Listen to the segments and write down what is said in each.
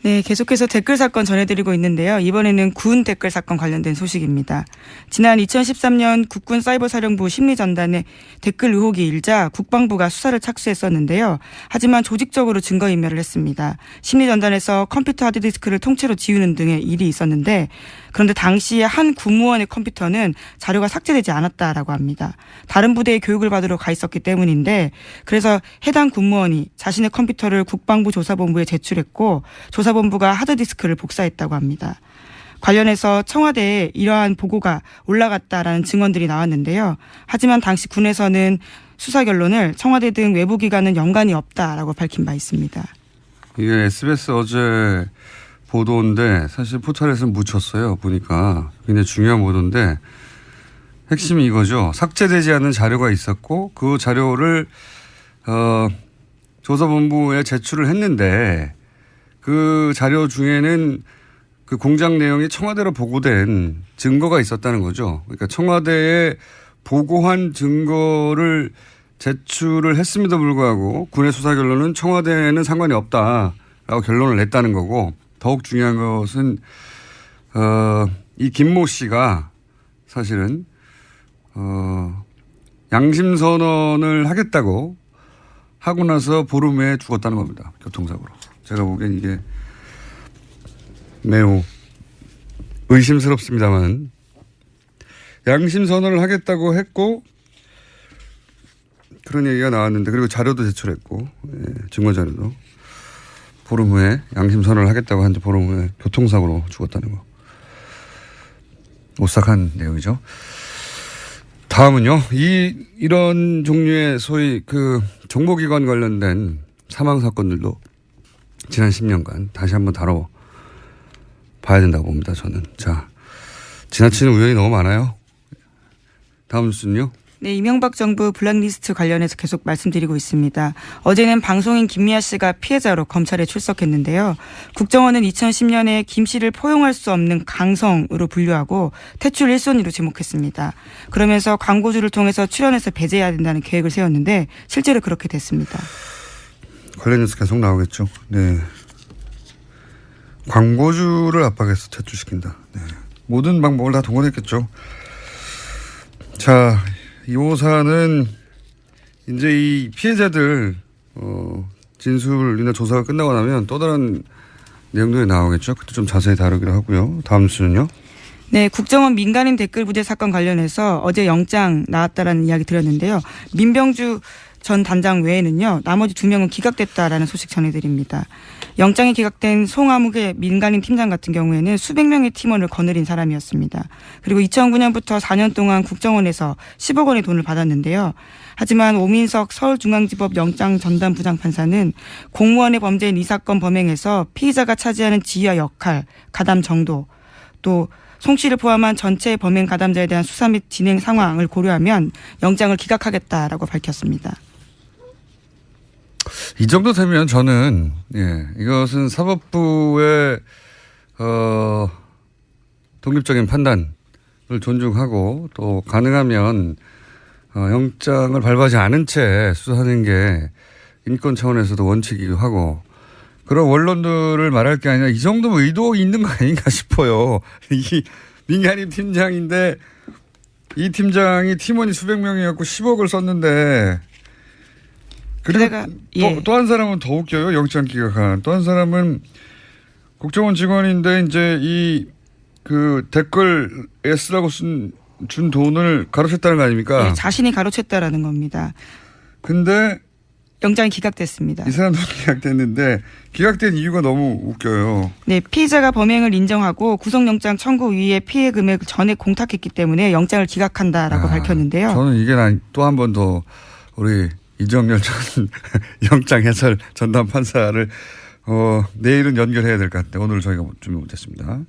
네, 계속해서 댓글 사건 전해드리고 있는데요. 이번에는 군 댓글 사건 관련된 소식입니다. 지난 2013년 국군 사이버사령부 심리전단에 댓글 의혹이 일자 국방부가 수사를 착수했었는데요. 하지만 조직적으로 증거인멸을 했습니다. 심리전단에서 컴퓨터 하드디스크를 통째로 지우는 등의 일이 있었는데 그런데 당시에 한 군무원의 컴퓨터는 자료가 삭제되지 않았다라고 합니다. 다른 부대에 교육을 받으러 가 있었기 때문인데 그래서 해당 군무원이 자신의 컴퓨터를 국방부 조사본부에 제출했고 조사본부가 하드디스크를 복사했다고 합니다. 관련해서 청와대에 이러한 보고가 올라갔다라는 증언들이 나왔는데요. 하지만 당시 군에서는 수사 결론을 청와대 등 외부기관은 연관이 없다라고 밝힌 바 있습니다. 이게 SBS 어제 보도인데 사실 포털에서는 묻혔어요. 보니까 굉장히 중요한 보도인데 핵심이 이거죠. 삭제되지 않은 자료가 있었고 그 자료를 조사본부에 제출을 했는데 그 자료 중에는 그 공작 내용이 청와대로 보고된 증거가 있었다는 거죠. 그러니까 청와대에 보고한 증거를 제출을 했음에도 불구하고 군의 수사 결론은 청와대에는 상관이 없다라고 결론을 냈다는 거고 더욱 중요한 것은 이 김모 씨가 사실은 양심선언을 하겠다고 하고 나서 보름 후에 죽었다는 겁니다. 교통사고로. 제가 보기엔 이게 매우 의심스럽습니다만 양심선언을 하겠다고 했고 그런 얘기가 나왔는데 그리고 자료도 제출했고 증거자료도 보름 후에 양심선언을 하겠다고 한 지 보름 후에 교통사고로 죽었다는 거. 오싹한 내용이죠. 다음은요. 이런 종류의 소위 그 정보기관 관련된 사망 사건들도 지난 10년간 다시 한번 다뤄봐야 된다고 봅니다. 저는. 자, 지나치는 우연이 너무 많아요. 다음 뉴스는요. 네, 이명박 정부 블랙리스트 관련해서 계속 말씀드리고 있습니다. 어제는 방송인 김미아 씨가 피해자로 검찰에 출석했는데요. 국정원은 2010년에 김 씨를 포용할 수 없는 강성으로 분류하고 퇴출 1순위로 지목했습니다. 그러면서 광고주를 통해서 출연해서 배제해야 된다는 계획을 세웠는데 실제로 그렇게 됐습니다. 관련 뉴스 계속 나오겠죠. 네. 광고주를 압박해서 퇴출시킨다. 네. 모든 방법을 다 동원했겠죠. 자, 이 오사는 이제 이 피해자들 진술이나 조사가 끝나고 나면 또 다른 내용들이 나오겠죠. 그때 좀 자세히 다루기로 하고요. 다음 뉴스는요. 네, 국정원 민간인 댓글 부대 사건 관련해서 어제 영장 나왔다라는 이야기 드렸는데요. 민병주 전 단장 외에는요. 나머지 2명은 기각됐다라는 소식 전해드립니다. 영장이 기각된 송아묵의 민간인 팀장 같은 경우에는 수백 명의 팀원을 거느린 사람이었습니다. 그리고 2009년부터 4년 동안 국정원에서 10억 원의 돈을 받았는데요. 하지만 오민석 서울중앙지법 영장 전담 부장판사는 공무원의 범죄인 이 사건 범행에서 피의자가 차지하는 지위와 역할, 가담 정도, 또 송 씨를 포함한 전체 범행 가담자에 대한 수사 및 진행 상황을 고려하면 영장을 기각하겠다라고 밝혔습니다. 이 정도 되면 저는 이것은 사법부의 독립적인 판단을 존중하고 또 가능하면 영장을 발부하지 않은 채 수사하는 게 인권 차원에서도 원칙이기도 하고 그런 원론들을 말할 게 아니라 이 정도면 의도가 있는 거 아닌가 싶어요. 이 민간인 팀장인데 이 팀장이 팀원이 수백 명이었고 10억을 썼는데 그리고 또 한 사람은 더 웃겨요. 영장 기각한. 또 한 사람은 국정원 직원인데 이제 이 그 댓글에 쓰라고 준 돈을 가로챘다는 거 아닙니까? 네, 자신이 가로챘다라는 겁니다. 근데 영장이 기각됐습니다. 이 사람도 기각됐는데 기각된 이유가 너무 웃겨요. 네, 피의자가 범행을 인정하고 구속영장 청구 위에 피해 금액을 전액 공탁했기 때문에 영장을 기각한다라고 밝혔는데요. 저는 이게 또 한 번 더 우리 이정열 전 영장 해설 전담 판사를 내일은 연결해야 될 것 같은데 오늘 저희가 준비 못했습니다.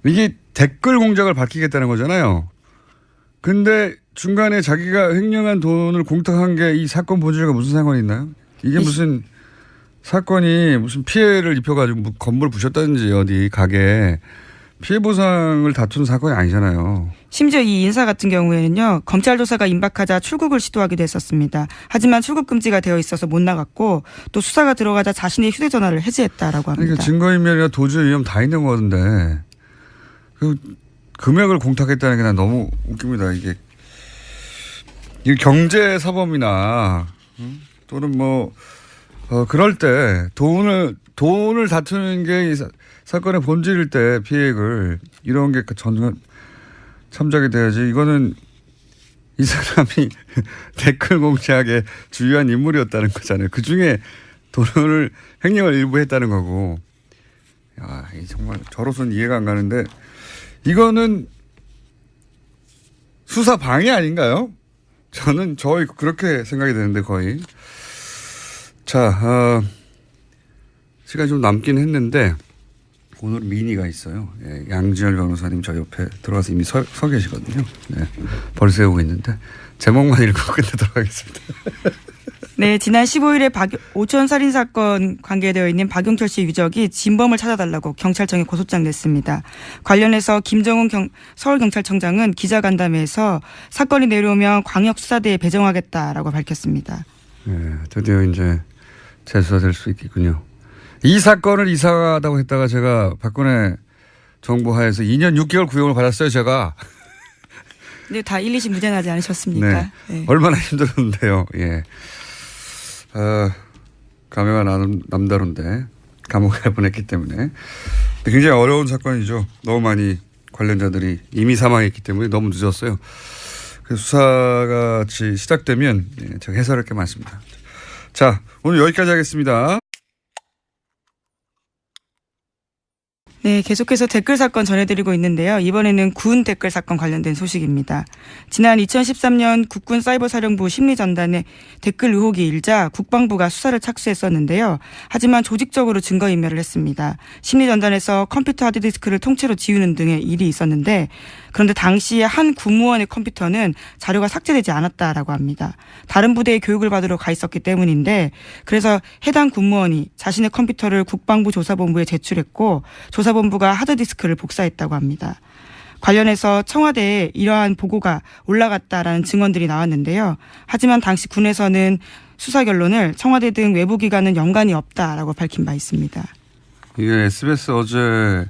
이게 댓글 공작을 밝히겠다는 거잖아요. 근데 중간에 자기가 횡령한 돈을 공탁한 게 이 사건 본질과 무슨 상관이 있나요? 이게 무슨 사건이 무슨 피해를 입혀가지고 건물을 부셨다든지 어디 가게 피해 보상을 다투는 사건이 아니잖아요. 심지어 이 인사 같은 경우에는요. 검찰 조사가 임박하자 출국을 시도하기도 했었습니다. 하지만 출국 금지가 되어 있어서 못 나갔고 또 수사가 들어가자 자신의 휴대전화를 해지했다라고 합니다. 그러니까 증거인멸이나 도주 위험 다 있는 거던데 그 금액을 공탁했다는 게 난 너무 웃깁니다. 이게 경제 사범이나 또는 뭐 그럴 때 돈을 다투는 게 이 사건의 본질일 때 피해액을 이런 게 전혀 참작이 돼야지. 이거는 이 사람이 댓글 공작에 주요한 인물이었다는 거잖아요. 그 중에 돈을 횡령을 일부 했다는 거고. 야, 정말 저로서는 이해가 안 가는데 이거는 수사 방해 아닌가요? 저는 그렇게 생각이 되는데 거의. 자, 시간이 좀 남긴 했는데 오늘 미니가 있어요. 예, 양지열 변호사님 저 옆에 들어가서 이미 서 계시거든요. 네, 벌 세우고 있는데 제목만 읽고 끝내도록 하겠습니다. 네, 지난 15일에 오천 살인 사건 관계되어 있는 박용철 씨 유족이 진범을 찾아달라고 경찰청에 고소장 냈습니다. 관련해서 김정은 서울경찰청장은 기자간담회에서 사건이 내려오면 광역수사대에 배정하겠다라고 밝혔습니다. 네, 드디어 이제 재수사될 수 있겠군요. 이 사건을 이사하다고 했다가 제가 박근혜 정부 하에서 2년 6개월 구형을 받았어요, 제가. 네, 다 1, 2심 무죄 나지 않으셨습니까? 네. 네. 얼마나 힘들었는데요. 예. 감회가 남다른데 감옥에 보냈기 때문에 굉장히 어려운 사건이죠. 너무 많이 관련자들이 이미 사망했기 때문에 너무 늦었어요. 그래서 수사가 시작되면 제가 해설할 게 많습니다. 자, 오늘 여기까지 하겠습니다. 네, 계속해서 댓글 사건 전해드리고 있는데요. 이번에는 군 댓글 사건 관련된 소식입니다. 지난 2013년 국군 사이버사령부 심리전단에 댓글 의혹이 일자 국방부가 수사를 착수했었는데요. 하지만 조직적으로 증거인멸을 했습니다. 심리전단에서 컴퓨터 하드디스크를 통째로 지우는 등의 일이 있었는데 그런데 당시에 한 군무원의 컴퓨터는 자료가 삭제되지 않았다라고 합니다. 다른 부대에 교육을 받으러 가 있었기 때문인데 그래서 해당 군무원이 자신의 컴퓨터를 국방부 조사본부에 제출했고 조사본부가 하드디스크를 복사했다고 합니다. 관련해서 청와대에 이러한 보고가 올라갔다라는 증언들이 나왔는데요. 하지만 당시 군에서는 수사 결론을 청와대 등 외부기관은 연관이 없다라고 밝힌 바 있습니다. 이게 SBS 어제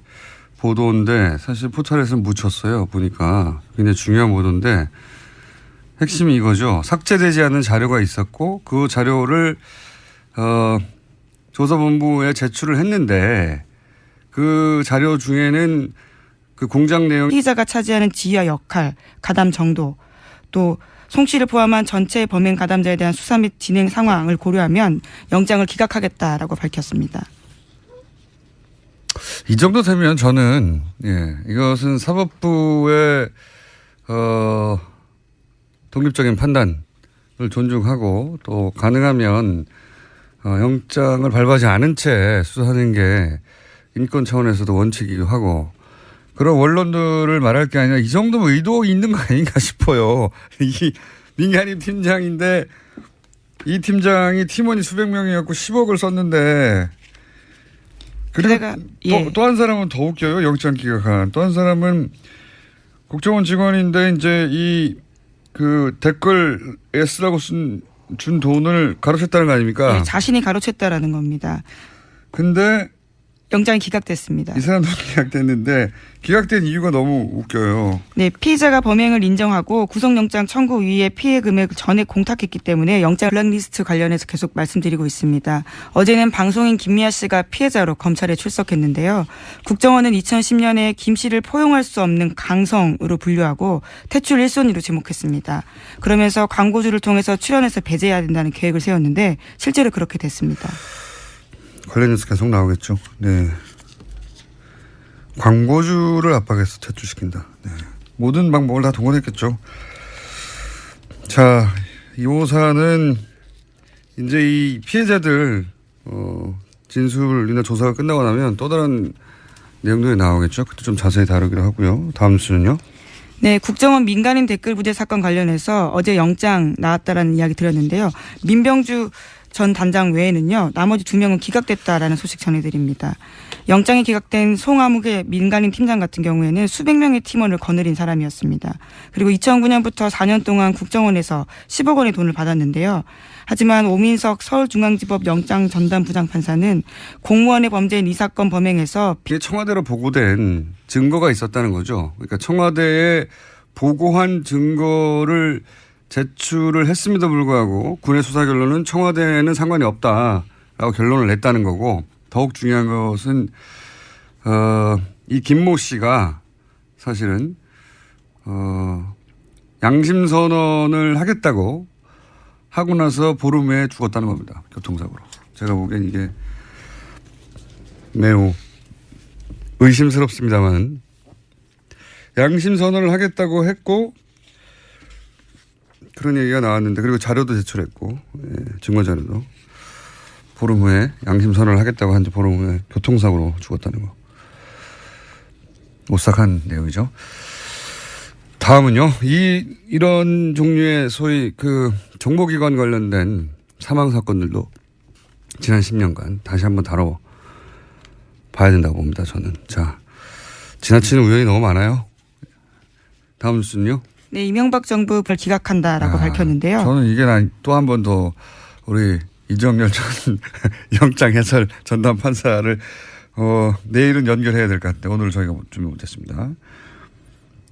보도인데 사실 포털에서는 묻혔어요. 보니까 굉장히 중요한 보도인데 핵심이 이거죠. 삭제되지 않은 자료가 있었고 그 자료를 조사본부에 제출을 했는데 그 자료 중에는 그 공장 내용 피의자가 차지하는 지위와 역할, 가담 정도 또 송 씨를 포함한 전체 범행 가담자에 대한 수사 및 진행 상황을 고려하면 영장을 기각하겠다라고 밝혔습니다. 이 정도 되면 저는 이것은 사법부의 독립적인 판단을 존중하고 또 가능하면 영장을 발부하지 않은 채 수사하는 게 인권 차원에서도 원칙이기도 하고 그런 원론들을 말할 게 아니라 이 정도면 의도가 있는 거 아닌가 싶어요. 이 민간인 팀장인데 이 팀장이 팀원이 수백 명이었고 10억을 썼는데 그리고 또 한 사람은 더 웃겨요. 영장 기각한. 또 한 사람은 국정원 직원인데 이제 이 그 댓글에 쓰라고 준 돈을 가로챘다는 거 아닙니까? 네, 자신이 가로챘다라는 겁니다. 근데 영장이 기각됐습니다. 이 사람도 기각됐는데 기각된 이유가 너무 웃겨요. 네, 피의자가 범행을 인정하고 구속영장 청구 이후에 피해 금액을 전액 공탁했기 때문에 영장 블랙리스트 관련해서 계속 말씀드리고 있습니다. 어제는 방송인 김미아 씨가 피해자로 검찰에 출석했는데요. 국정원은 2010년에 김 씨를 포용할 수 없는 강성으로 분류하고 퇴출 1순위로 지목했습니다. 그러면서 광고주를 통해서 출연해서 배제해야 된다는 계획을 세웠는데 실제로 그렇게 됐습니다. 관련 뉴스 계속 나오겠죠. 네. 광고주를 압박해서 퇴출시킨다. 네. 모든 방법을 다 동원했겠죠. 자, 이 호사는 이제 이 피해자들 진술이나 조사가 끝나고 나면 또 다른 내용들이 나오겠죠. 그때 좀 자세히 다루기로 하고요. 다음 뉴스는요. 네, 국정원 민간인 댓글 부재 사건 관련해서 어제 영장 나왔다라는 이야기 드렸는데요. 민병주 전 단장 외에는요, 나머지 2명은 기각됐다라는 소식 전해드립니다. 영장이 기각된 송아묵의 민간인 팀장 같은 경우에는 수백 명의 팀원을 거느린 사람이었습니다. 그리고 2009년부터 4년 동안 국정원에서 10억 원의 돈을 받았는데요. 하지만 오민석 서울중앙지법 영장 전담 부장판사는 공무원의 범죄인 이 사건 범행에서 이게 청와대로 보고된 증거가 있었다는 거죠. 그러니까 청와대에 보고한 증거를 제출을 했음에도 불구하고 군의 수사 결론은 청와대는 상관이 없다라고 결론을 냈다는 거고, 더욱 중요한 것은 이 김모 씨가 사실은 양심 선언을 하겠다고 하고 나서 보름 후에 죽었다는 겁니다. 교통사고로. 제가 보기엔 이게 매우 의심스럽습니다만, 양심 선언을 하겠다고 했고 그런 얘기가 나왔는데, 그리고 자료도 제출했고, 증거 자료도. 보름 후에 양심 선언을 하겠다고 한 지 보름 후에 교통사고로 죽었다는 거. 오싹한 내용이죠. 다음은요. 이런 종류의 소위 그 정보기관 관련된 사망 사건들도 지난 10년간 다시 한번 다뤄봐야 된다고 봅니다. 저는. 자, 지나치는 우연이 너무 많아요. 다음 뉴스는요. 네, 이명박 정부 기각한다라고 밝혔는데요. 저는 이게 또 한 번 더 우리 이정열 전 영장 해설 전담 판사를 내일은 연결해야 될 것 같은데 오늘 저희가 준비 못했습니다.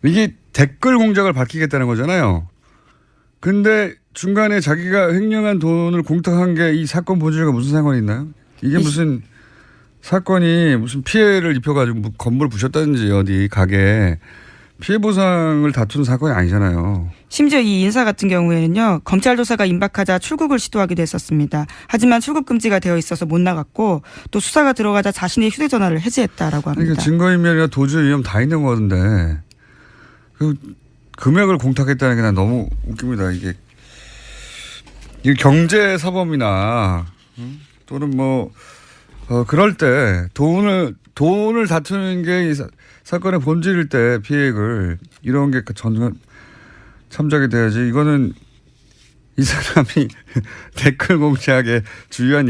이게 댓글 공작을 밝히겠다는 거잖아요. 근데 중간에 자기가 횡령한 돈을 공탁한 게 이 사건 본질과 무슨 상관이 있나요? 이게 무슨 사건이 무슨 피해를 입혀가지고 건물을 부셨다든지 어디 가게 피해 보상을 다투는 사건이 아니잖아요. 심지어 이 인사 같은 경우에는요, 검찰 조사가 임박하자 출국을 시도하기도 했었습니다. 하지만 출국 금지가 되어 있어서 못 나갔고, 또 수사가 들어가자 자신의 휴대전화를 해지했다라고 합니다. 그러니까 증거인멸이나 도주 위험 다 있는 거던데 그 금액을 공탁했다는 게 난 너무 웃깁니다. 이게 경제 사범이나 또는 뭐 그럴 때 돈을 다투는 게 이 사건의 본질일 때 피해액을 이런 게 참작이 돼야지. 이거는 이 사람이 댓글 공작에 주요한